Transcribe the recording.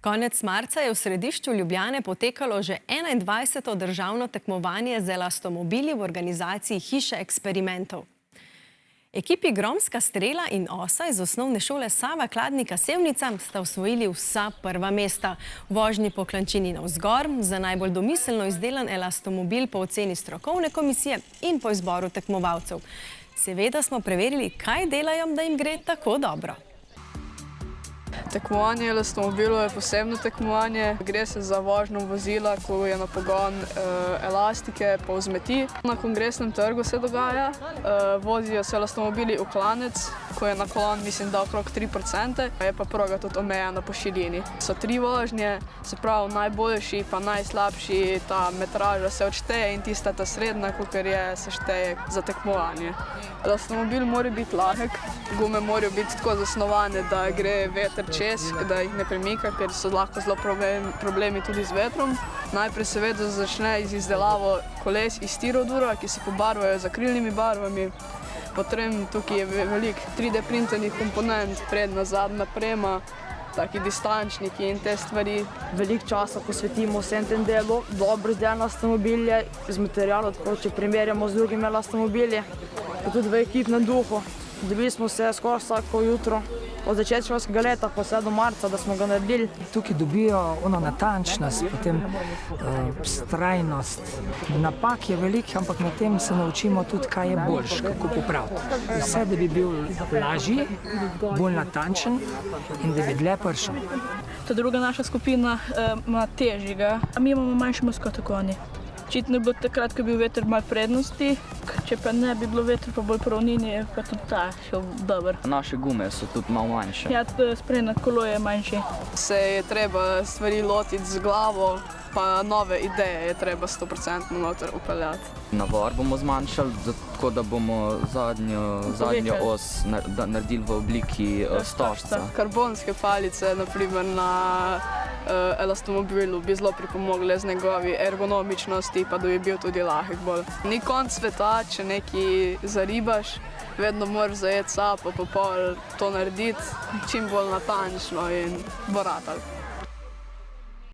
Konec marca je v središču Ljubljane potekalo že 21. državno tekmovanje z elastomobili v organizaciji Hiše eksperimentov. Ekipi Gromska strela in Osa iz osnovne šole Sava Kladnika Sevnica sta osvojili vsa prva mesta. V vožnji po klančini navzgor, za najbolj domiselno izdelan elastomobil po oceni strokovne komisije in po izboru tekmovalcev. Seveda smo preverili, kaj delajo, da jim gre tako dobro. Tekmovanje elastomobilov je posebno tekmovanje. Gre se za vožnjo vozila, ko je na pogon elastike pa vzmeti. Na Kongresnem trgu se dogaja. Vozijo se elastomobili v klanec, ko je naklon, mislim, da okrog 3%. Je pa proga tudi omejena po širini. So 3 vožnje, se pravi najboljši pa najslabši, ta metraža se odšteje in tista ta srednja, kakor je, se šteje za tekmovanje. Elastomobil mora biti lahek, gume morajo biti tako zasnovane, da gre veter čez, da jih ne premika, ker so lahko zelo problemi tudi z vetrom. Najprej seveda začne z izdelavo koles iz stirodura, ki se pobarvajo z akrilnimi barvami. Potem tukaj je veliko 3D printenih komponent, prednja, zadnja prema, taki distančniki in te stvari. Veliko časa posvetimo vsem tem delu. Dobro izdelan elastomobil je iz materialov, tako če primerjamo z drugimi elastomobili, pa tudi v ekipnem duhu. Dobili smo se skoraj vsako jutro, od začetka šolskega leta pa vse do marca, da smo ga naredili. Tukaj dobijo ono natančnost, potem vztrajnost. Napak je veliko, ampak na tem se naučimo tudi, kaj je boljše, kako popraviti. Vse, da bi bil lažji, bolj natančen in da bi dlje prišel. Ta druga naša skupina ima težjega, a mi imamo manjši maskot kot oni. Očitno je bilo takrat, ko je bil veter malo prednosti, če pa ne bi bilo veter, pa bolj po ravnini, je pa tudi ta šel dober. Naše gume so tudi malo manjše. Ja, sprednje kolo je manjše. Se je treba stvari lotiti z glavo, pa nove ideje je treba 100% noter upeljati. Navor bomo zmanjšali, tako da bomo zadnjo os naredili v obliki stožca. Karbonske palice, naprimer na elastomobilu, bi zelo pripomogle z njegovi ergonomičnosti, pa da bi bil tudi lahek bolj. Ni konc sveta, če nekaj zaribaš, vedno moraš zajeti sapo, pa pol to narediti čim bolj natančno in bo ratalo.